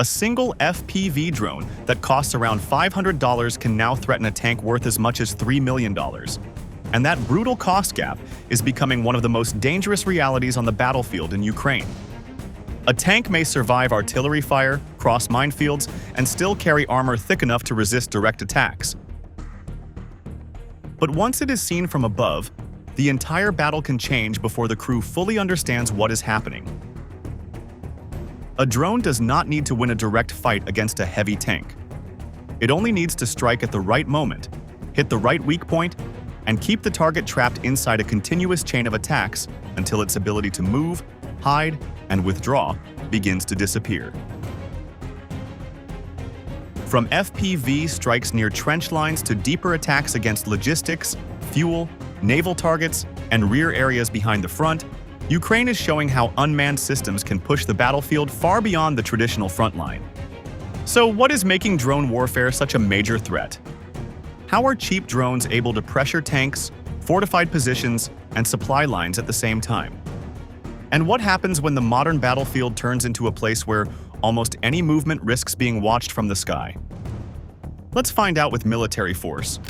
A single FPV drone that costs around $500 can now threaten a tank worth as much as $3 million. And that brutal cost gap is becoming one of the most dangerous realities on the battlefield in Ukraine. A tank may survive artillery fire, cross minefields, and still carry armor thick enough to resist direct attacks. But once it is seen from above, the entire battle can change before the crew fully understands what is happening. A drone does not need to win a direct fight against a heavy tank. It only needs to strike at the right moment, hit the right weak point, and keep the target trapped inside a continuous chain of attacks until its ability to move, hide, and withdraw begins to disappear. From FPV strikes near trench lines to deeper attacks against logistics, fuel, naval targets, and rear areas behind the front, Ukraine is showing how unmanned systems can push the battlefield far beyond the traditional front line. So what is making drone warfare such a major threat? How are cheap drones able to pressure tanks, fortified positions, and supply lines at the same time? And what happens when the modern battlefield turns into a place where almost any movement risks being watched from the sky? Let's find out with military force.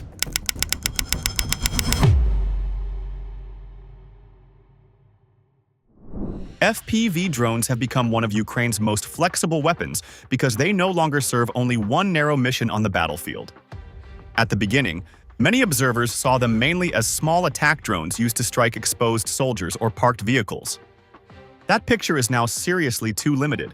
FPV drones have become one of Ukraine's most flexible weapons because they no longer serve only one narrow mission on the battlefield. At the beginning, many observers saw them mainly as small attack drones used to strike exposed soldiers or parked vehicles. That picture is now seriously too limited.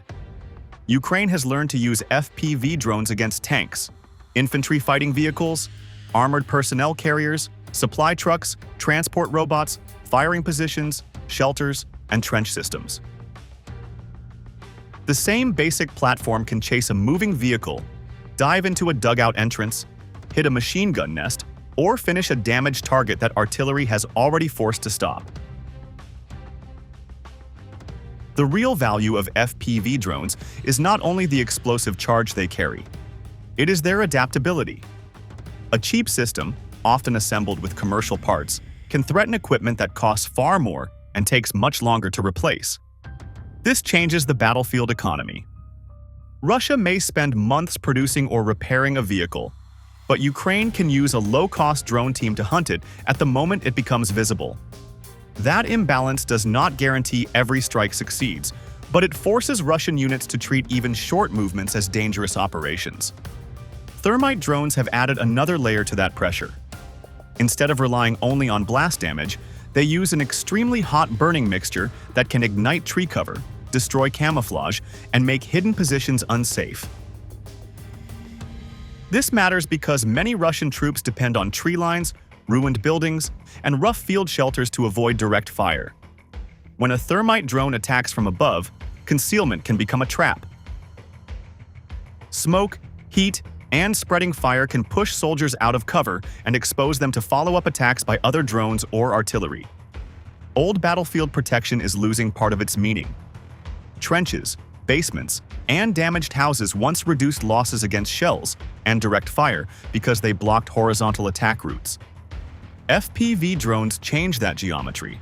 Ukraine has learned to use FPV drones against tanks, infantry fighting vehicles, armored personnel carriers, supply trucks, transport robots, firing positions, shelters, and trench systems. The same basic platform can chase a moving vehicle, dive into a dugout entrance, hit a machine gun nest, or finish a damaged target that artillery has already forced to stop. The real value of FPV drones is not only the explosive charge they carry, it is their adaptability. A cheap system, often assembled with commercial parts, can threaten equipment that costs far more and takes much longer to replace. This changes the battlefield economy. Russia may spend months producing or repairing a vehicle, but Ukraine can use a low-cost drone team to hunt it at the moment it becomes visible. That imbalance does not guarantee every strike succeeds, but it forces Russian units to treat even short movements as dangerous operations. Thermite drones have added another layer to that pressure. Instead of relying only on blast damage, they use an extremely hot burning mixture that can ignite tree cover, destroy camouflage, and make hidden positions unsafe. This matters because many Russian troops depend on tree lines, ruined buildings, and rough field shelters to avoid direct fire. When a thermite drone attacks from above, concealment can become a trap. Smoke, heat, and spreading fire can push soldiers out of cover and expose them to follow-up attacks by other drones or artillery. Old battlefield protection is losing part of its meaning. Trenches, basements, and damaged houses once reduced losses against shells and direct fire because they blocked horizontal attack routes. FPV drones change that geometry.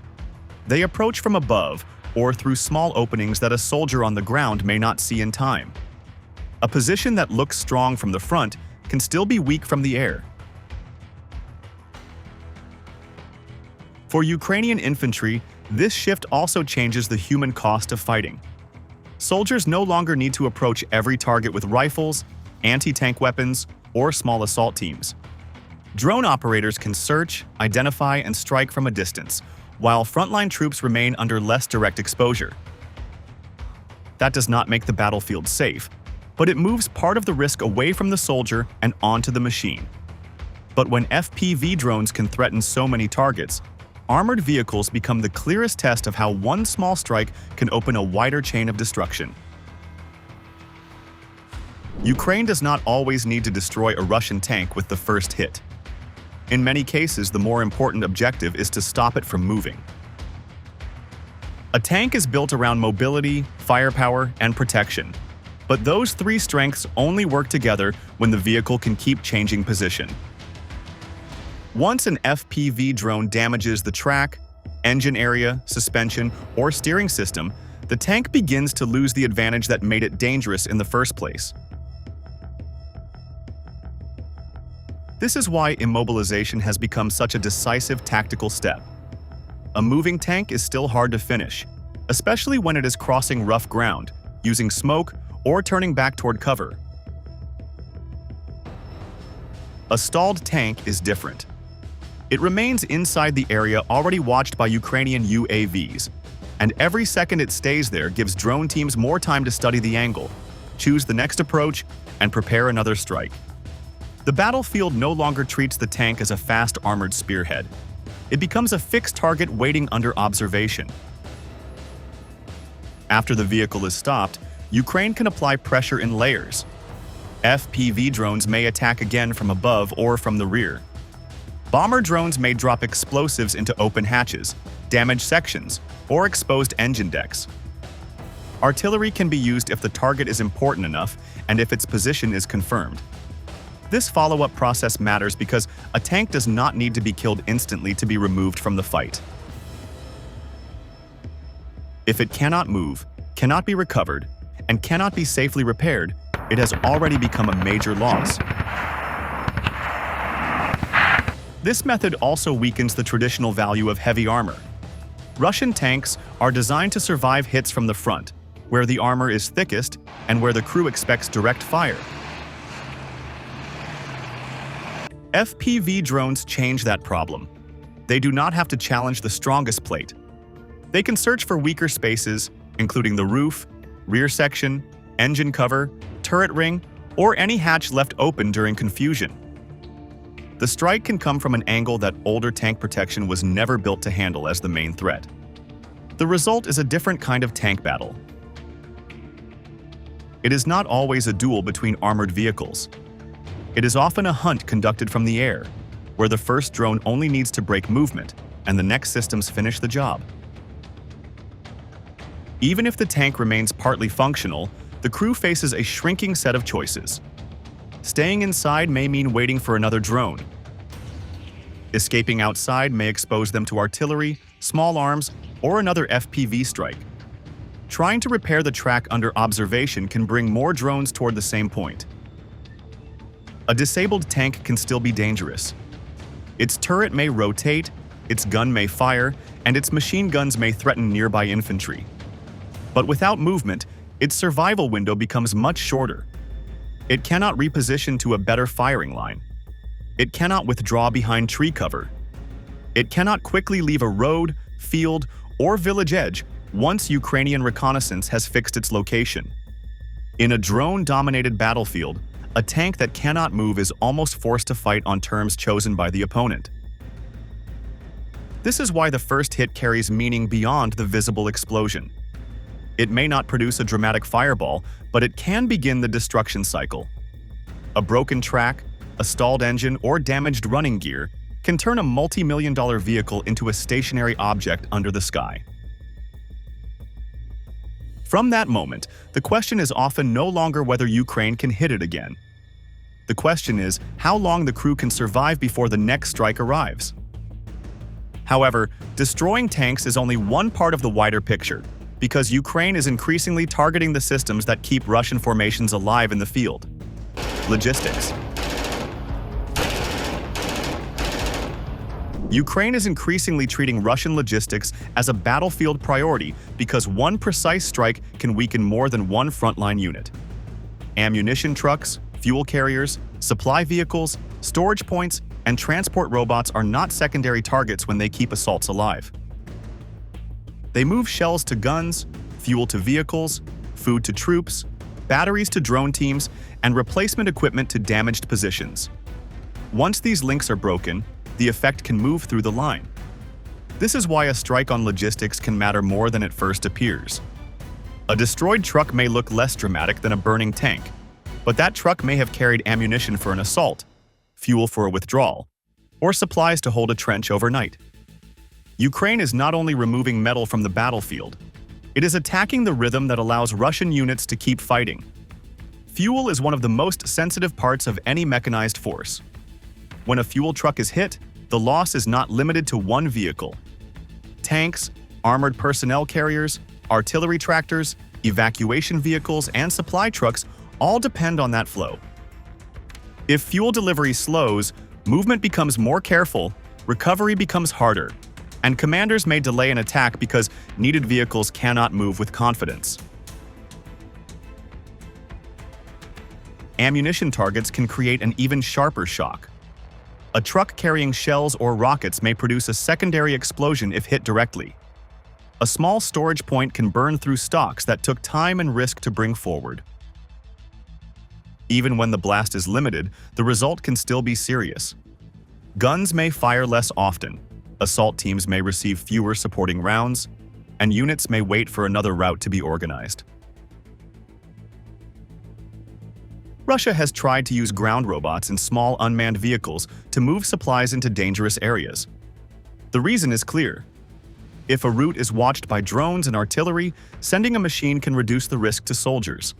They approach from above or through small openings that a soldier on the ground may not see in time. A position that looks strong from the front can still be weak from the air. For Ukrainian infantry, this shift also changes the human cost of fighting. Soldiers no longer need to approach every target with rifles, anti-tank weapons, or small assault teams. Drone operators can search, identify, and strike from a distance, while frontline troops remain under less direct exposure. That does not make the battlefield safe, but it moves part of the risk away from the soldier and onto the machine. But when FPV drones can threaten so many targets, armored vehicles become the clearest test of how one small strike can open a wider chain of destruction. Ukraine does not always need to destroy a Russian tank with the first hit. In many cases, the more important objective is to stop it from moving. A tank is built around mobility, firepower, and protection. But those three strengths only work together when the vehicle can keep changing position. Once an FPV drone damages the track, engine area, suspension, or steering system, the tank begins to lose the advantage that made it dangerous in the first place. This is why immobilization has become such a decisive tactical step. A moving tank is still hard to finish, especially when it is crossing rough ground, using smoke, or turning back toward cover. A stalled tank is different. It remains inside the area already watched by Ukrainian UAVs, and every second it stays there gives drone teams more time to study the angle, choose the next approach, and prepare another strike. The battlefield no longer treats the tank as a fast armored spearhead. It becomes a fixed target waiting under observation. After the vehicle is stopped, Ukraine can apply pressure in layers. FPV drones may attack again from above or from the rear. Bomber drones may drop explosives into open hatches, damage sections, or exposed engine decks. Artillery can be used if the target is important enough and if its position is confirmed. This follow-up process matters because a tank does not need to be killed instantly to be removed from the fight. If it cannot move, cannot be recovered, and cannot be safely repaired, it has already become a major loss. This method also weakens the traditional value of heavy armor. Russian tanks are designed to survive hits from the front, where the armor is thickest and where the crew expects direct fire. FPV drones change that problem. They do not have to challenge the strongest plate. They can search for weaker spaces, including the roof, rear section, engine cover, turret ring, or any hatch left open during confusion. The strike can come from an angle that older tank protection was never built to handle as the main threat. The result is a different kind of tank battle. It is not always a duel between armored vehicles. It is often a hunt conducted from the air, where the first drone only needs to break movement and the next systems finish the job. Even if the tank remains partly functional, the crew faces a shrinking set of choices. Staying inside may mean waiting for another drone. Escaping outside may expose them to artillery, small arms, or another FPV strike. Trying to repair the track under observation can bring more drones toward the same point. A disabled tank can still be dangerous. Its turret may rotate, its gun may fire, and its machine guns may threaten nearby infantry. But without movement, its survival window becomes much shorter. It cannot reposition to a better firing line. It cannot withdraw behind tree cover. It cannot quickly leave a road, field, or village edge once Ukrainian reconnaissance has fixed its location. In a drone-dominated battlefield, a tank that cannot move is almost forced to fight on terms chosen by the opponent. This is why the first hit carries meaning beyond the visible explosion. It may not produce a dramatic fireball, but it can begin the destruction cycle. A broken track, a stalled engine, or damaged running gear can turn a multi-million-dollar vehicle into a stationary object under the sky. From that moment, the question is often no longer whether Ukraine can hit it again. The question is how long the crew can survive before the next strike arrives. However, destroying tanks is only one part of the wider picture, because Ukraine is increasingly targeting the systems that keep Russian formations alive in the field. Logistics. Ukraine is increasingly treating Russian logistics as a battlefield priority because one precise strike can weaken more than one frontline unit. Ammunition trucks, fuel carriers, supply vehicles, storage points, and transport robots are not secondary targets when they keep assaults alive. They move shells to guns, fuel to vehicles, food to troops, batteries to drone teams, and replacement equipment to damaged positions. Once these links are broken, the effect can move through the line. This is why a strike on logistics can matter more than it first appears. A destroyed truck may look less dramatic than a burning tank, but that truck may have carried ammunition for an assault, fuel for a withdrawal, or supplies to hold a trench overnight. Ukraine is not only removing metal from the battlefield, it is attacking the rhythm that allows Russian units to keep fighting. Fuel is one of the most sensitive parts of any mechanized force. When a fuel truck is hit, the loss is not limited to one vehicle. Tanks, armored personnel carriers, Artillery tractors, evacuation vehicles, and supply trucks all depend on that flow. If fuel delivery slows, movement becomes more careful, recovery becomes harder, and commanders may delay an attack because needed vehicles cannot move with confidence. Ammunition targets can create an even sharper shock. A truck carrying shells or rockets may produce a secondary explosion if hit directly. A small storage point can burn through stocks that took time and risk to bring forward. Even when the blast is limited, the result can still be serious. Guns may fire less often, assault teams may receive fewer supporting rounds, and units may wait for another route to be organized. Russia has tried to use ground robots and small unmanned vehicles to move supplies into dangerous areas. The reason is clear. If a route is watched by drones and artillery, sending a machine can reduce the risk to soldiers.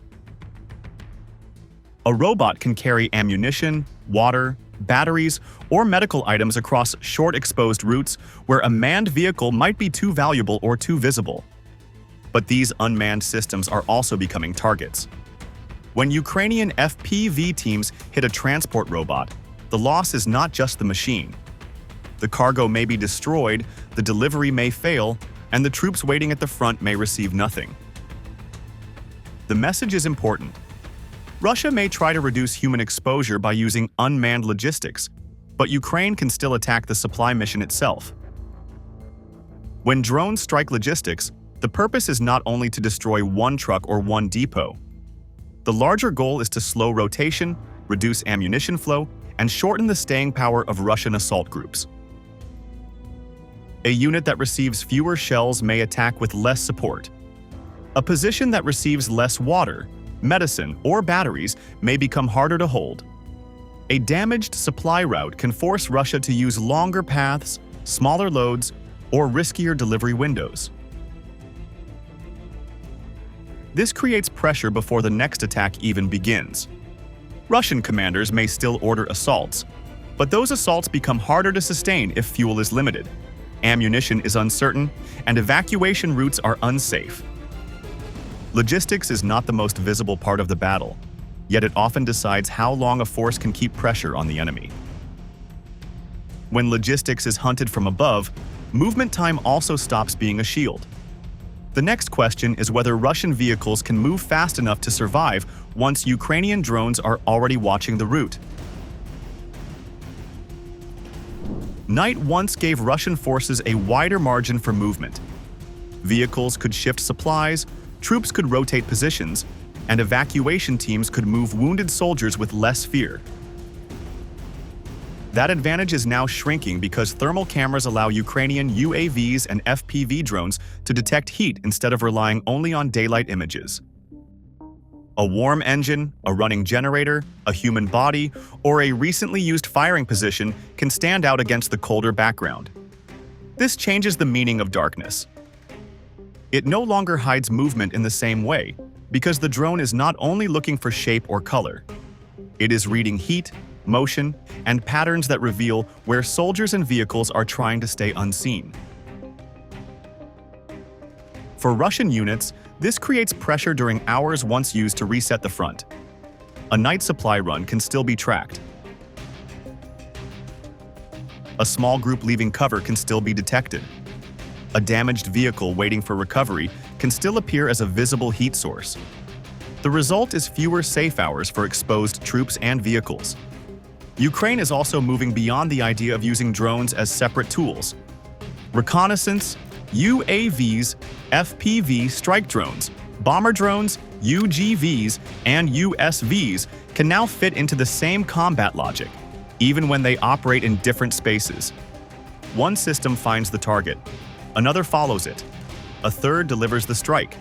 A robot can carry ammunition, water, batteries, or medical items across short exposed routes where a manned vehicle might be too valuable or too visible. But these unmanned systems are also becoming targets. When Ukrainian FPV teams hit a transport robot, the loss is not just the machine. The cargo may be destroyed, the delivery may fail, and the troops waiting at the front may receive nothing. The message is important. Russia may try to reduce human exposure by using unmanned logistics, but Ukraine can still attack the supply mission itself. When drones strike logistics, the purpose is not only to destroy one truck or one depot. The larger goal is to slow rotation, reduce ammunition flow, and shorten the staying power of Russian assault groups. A unit that receives fewer shells may attack with less support. A position that receives less water, medicine, or batteries may become harder to hold. A damaged supply route can force Russia to use longer paths, smaller loads, or riskier delivery windows. This creates pressure before the next attack even begins. Russian commanders may still order assaults, but those assaults become harder to sustain if fuel is limited, ammunition is uncertain, and evacuation routes are unsafe. Logistics is not the most visible part of the battle, yet it often decides how long a force can keep pressure on the enemy. When logistics is hunted from above, movement time also stops being a shield. The next question is whether Russian vehicles can move fast enough to survive once Ukrainian drones are already watching the route. Night once gave Russian forces a wider margin for movement. Vehicles could shift supplies, troops could rotate positions, and evacuation teams could move wounded soldiers with less fear. That advantage is now shrinking because thermal cameras allow Ukrainian UAVs and FPV drones to detect heat instead of relying only on daylight images. A warm engine, a running generator, a human body, or a recently used firing position can stand out against the colder background. This changes the meaning of darkness. It no longer hides movement in the same way, because the drone is not only looking for shape or color. It is reading heat, motion, and patterns that reveal where soldiers and vehicles are trying to stay unseen. For Russian units, this creates pressure during hours once used to reset the front. A night supply run can still be tracked. A small group leaving cover can still be detected. A damaged vehicle waiting for recovery can still appear as a visible heat source. The result is fewer safe hours for exposed troops and vehicles. Ukraine is also moving beyond the idea of using drones as separate tools. Reconnaissance, UAVs, FPV strike drones, bomber drones, UGVs, and USVs can now fit into the same combat logic, even when they operate in different spaces. One system finds the target, another follows it, a third delivers the strike.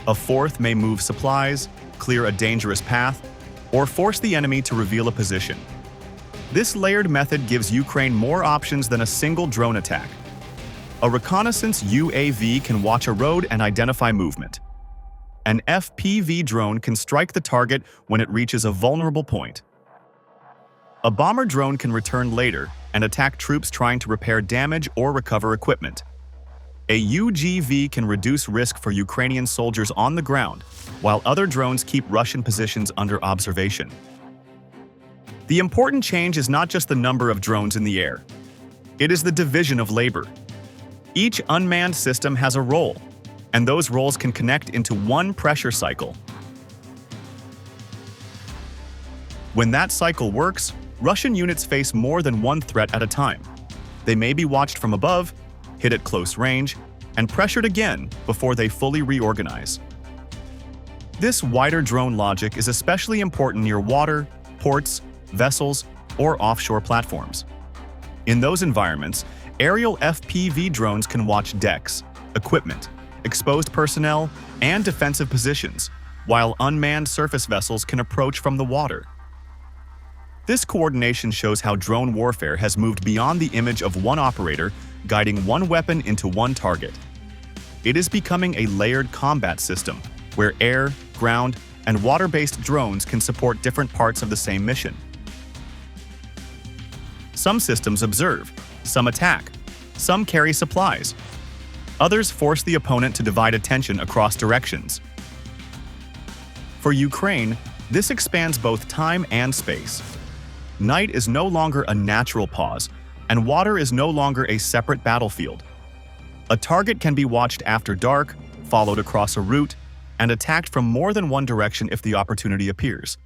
A fourth may move supplies, clear a dangerous path, or force the enemy to reveal a position. This layered method gives Ukraine more options than a single drone attack. A reconnaissance UAV can watch a road and identify movement. An FPV drone can strike the target when it reaches a vulnerable point. A bomber drone can return later and attack troops trying to repair damage or recover equipment. A UGV can reduce risk for Ukrainian soldiers on the ground, while other drones keep Russian positions under observation. The important change is not just the number of drones in the air. It is the division of labor. Each unmanned system has a role, and those roles can connect into one pressure cycle. When that cycle works, Russian units face more than one threat at a time. They may be watched from above, hit at close range, and pressured again before they fully reorganize. This wider drone logic is especially important near water, ports, vessels, or offshore platforms. In those environments, aerial FPV drones can watch decks, equipment, exposed personnel, and defensive positions, while unmanned surface vessels can approach from the water. This coordination shows how drone warfare has moved beyond the image of one operator guiding one weapon into one target. It is becoming a layered combat system where air, ground, and water-based drones can support different parts of the same mission. Some systems observe, some attack, some carry supplies. Others force the opponent to divide attention across directions. For Ukraine, this expands both time and space. Night is no longer a natural pause, and water is no longer a separate battlefield. A target can be watched after dark, followed across a route, and attacked from more than one direction if the opportunity appears.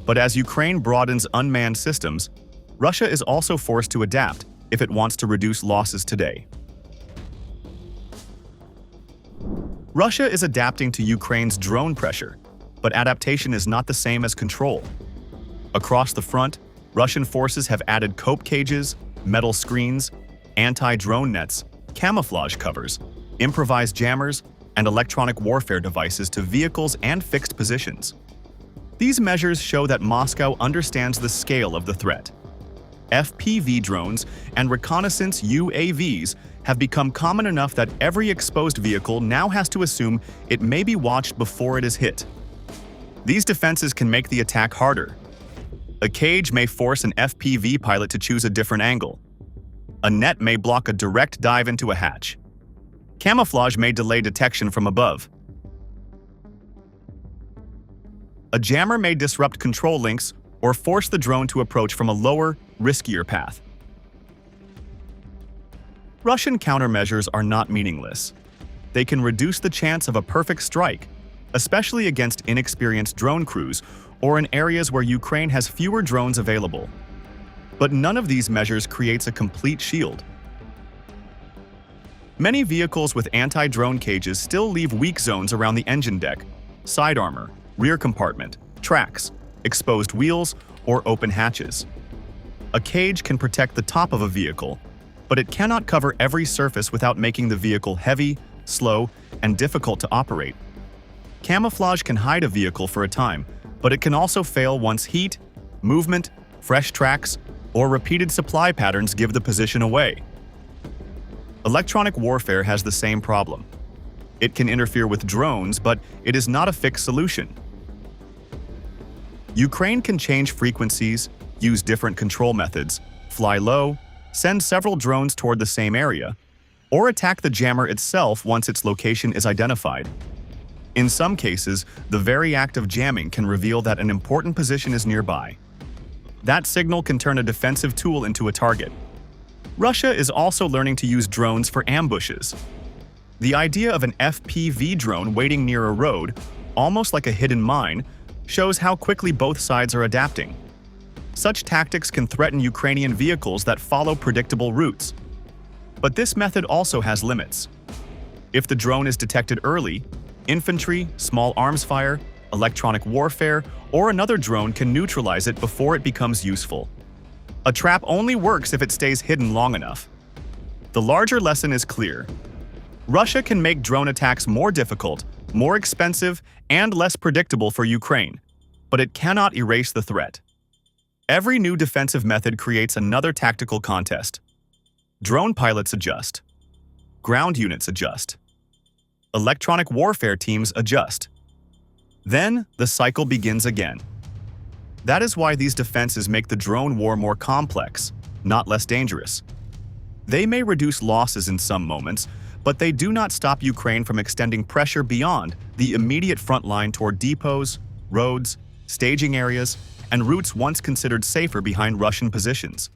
But as Ukraine broadens unmanned systems, Russia is also forced to adapt if it wants to reduce losses today. Russia is adapting to Ukraine's drone pressure, but adaptation is not the same as control. Across the front, Russian forces have added cope cages, metal screens, anti-drone nets, camouflage covers, improvised jammers, and electronic warfare devices to vehicles and fixed positions. These measures show that Moscow understands the scale of the threat. FPV drones and reconnaissance UAVs have become common enough that every exposed vehicle now has to assume it may be watched before it is hit. These defenses can make the attack harder. A cage may force an FPV pilot to choose a different angle. A net may block a direct dive into a hatch. Camouflage may delay detection from above. A jammer may disrupt control links or force the drone to approach from a lower, riskier path. Russian countermeasures are not meaningless. They can reduce the chance of a perfect strike, especially against inexperienced drone crews or in areas where Ukraine has fewer drones available. But none of these measures creates a complete shield. Many vehicles with anti-drone cages still leave weak zones around the engine deck, side armor, rear compartment, tracks, exposed wheels, or open hatches. A cage can protect the top of a vehicle, but it cannot cover every surface without making the vehicle heavy, slow, and difficult to operate. Camouflage can hide a vehicle for a time, but it can also fail once heat, movement, fresh tracks, or repeated supply patterns give the position away. Electronic warfare has the same problem. It can interfere with drones, but it is not a fixed solution. Ukraine can change frequencies, use different control methods, fly low, send several drones toward the same area, or attack the jammer itself once its location is identified. In some cases, the very act of jamming can reveal that an important position is nearby. That signal can turn a defensive tool into a target. Russia is also learning to use drones for ambushes. The idea of an FPV drone waiting near a road, almost like a hidden mine, shows how quickly both sides are adapting. Such tactics can threaten Ukrainian vehicles that follow predictable routes. But this method also has limits. If the drone is detected early, infantry, small arms fire, electronic warfare, or another drone can neutralize it before it becomes useful. A trap only works if it stays hidden long enough. The larger lesson is clear. Russia can make drone attacks more difficult, more expensive, and less predictable for Ukraine, but it cannot erase the threat. Every new defensive method creates another tactical contest. Drone pilots adjust. Ground units adjust. Electronic warfare teams adjust. Then, the cycle begins again. That is why these defenses make the drone war more complex, not less dangerous. They may reduce losses in some moments, but they do not stop Ukraine from extending pressure beyond the immediate front line toward depots, roads, staging areas, and routes once considered safer behind Russian positions.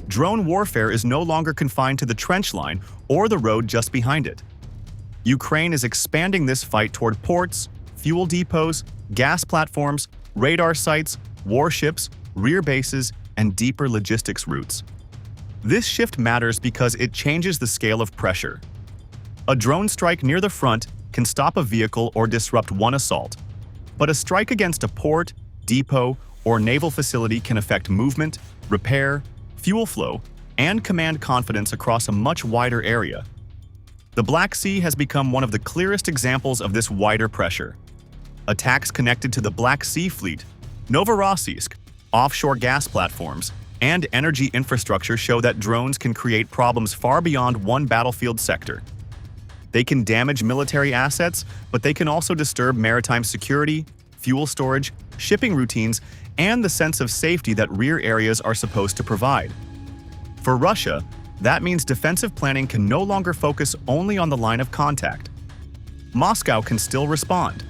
Drone warfare is no longer confined to the trench line or the road just behind it. Ukraine is expanding this fight toward ports, fuel depots, gas platforms, radar sites, warships, rear bases, and deeper logistics routes. This shift matters because it changes the scale of pressure. A drone strike near the front can stop a vehicle or disrupt one assault, but a strike against a port, depot, or naval facility can affect movement, repair, fuel flow, and command confidence across a much wider area. The Black Sea has become one of the clearest examples of this wider pressure. Attacks connected to the Black Sea Fleet, Novorossiysk, offshore gas platforms, and energy infrastructure show that drones can create problems far beyond one battlefield sector. They can damage military assets, but they can also disturb maritime security, fuel storage, shipping routines, and the sense of safety that rear areas are supposed to provide. For Russia, that means defensive planning can no longer focus only on the line of contact. Moscow can still respond.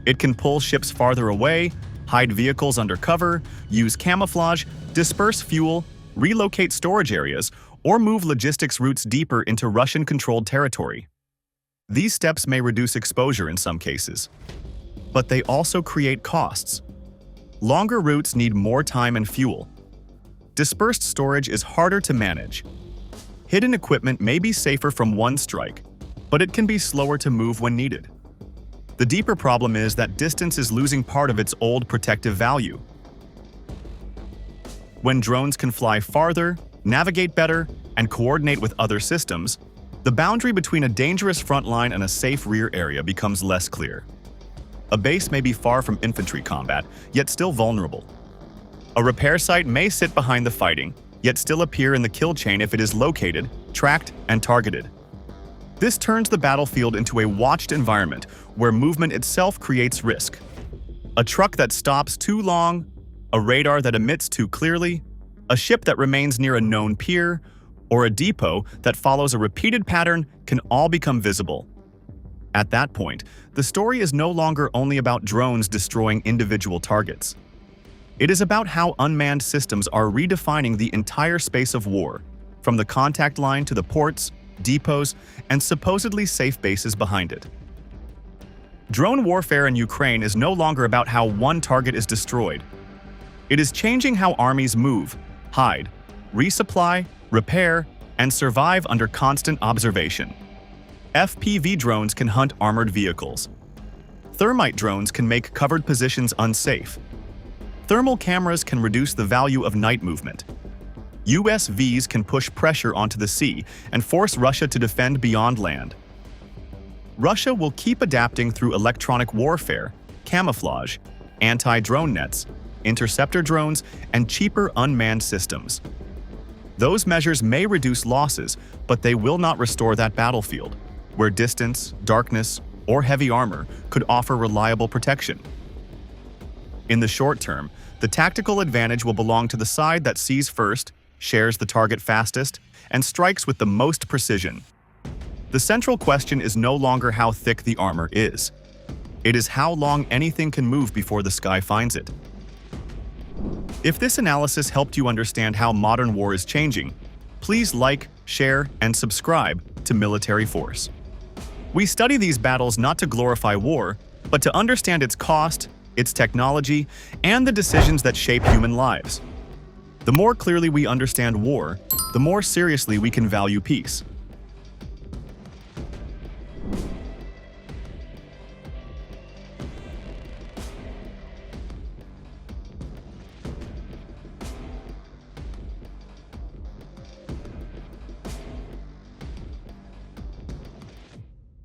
It can pull ships farther away, hide vehicles under cover, use camouflage, disperse fuel, relocate storage areas, or move logistics routes deeper into Russian-controlled territory. These steps may reduce exposure in some cases, but they also create costs. Longer routes need more time and fuel. Dispersed storage is harder to manage. Hidden equipment may be safer from one strike, but it can be slower to move when needed. The deeper problem is that distance is losing part of its old protective value. When drones can fly farther, navigate better, and coordinate with other systems, the boundary between a dangerous front line and a safe rear area becomes less clear. A base may be far from infantry combat, yet still vulnerable. A repair site may sit behind the fighting, yet still appear in the kill chain if it is located, tracked, and targeted. This turns the battlefield into a watched environment where movement itself creates risk. A truck that stops too long, a radar that emits too clearly, a ship that remains near a known pier, or a depot that follows a repeated pattern can all become visible. At that point, the story is no longer only about drones destroying individual targets. It is about how unmanned systems are redefining the entire space of war, from the contact line to the ports, depots, and supposedly safe bases behind it. Drone warfare in Ukraine is no longer about how one target is destroyed. It is changing how armies move, hide, resupply, repair, and survive under constant observation. FPV drones can hunt armored vehicles. Thermite drones can make covered positions unsafe. Thermal cameras can reduce the value of night movement. USVs can push pressure onto the sea and force Russia to defend beyond land. Russia will keep adapting through electronic warfare, camouflage, anti-drone nets, interceptor drones, and cheaper unmanned systems. Those measures may reduce losses, but they will not restore that battlefield, where distance, darkness, or heavy armor could offer reliable protection. In the short term, the tactical advantage will belong to the side that sees first, shares the target fastest, and strikes with the most precision. The central question is no longer how thick the armor is. It is how long anything can move before the sky finds it. If this analysis helped you understand how modern war is changing, please like, share, and subscribe to Military Force. We study these battles not to glorify war, but to understand its cost, its technology, and the decisions that shape human lives. The more clearly we understand war, the more seriously we can value peace.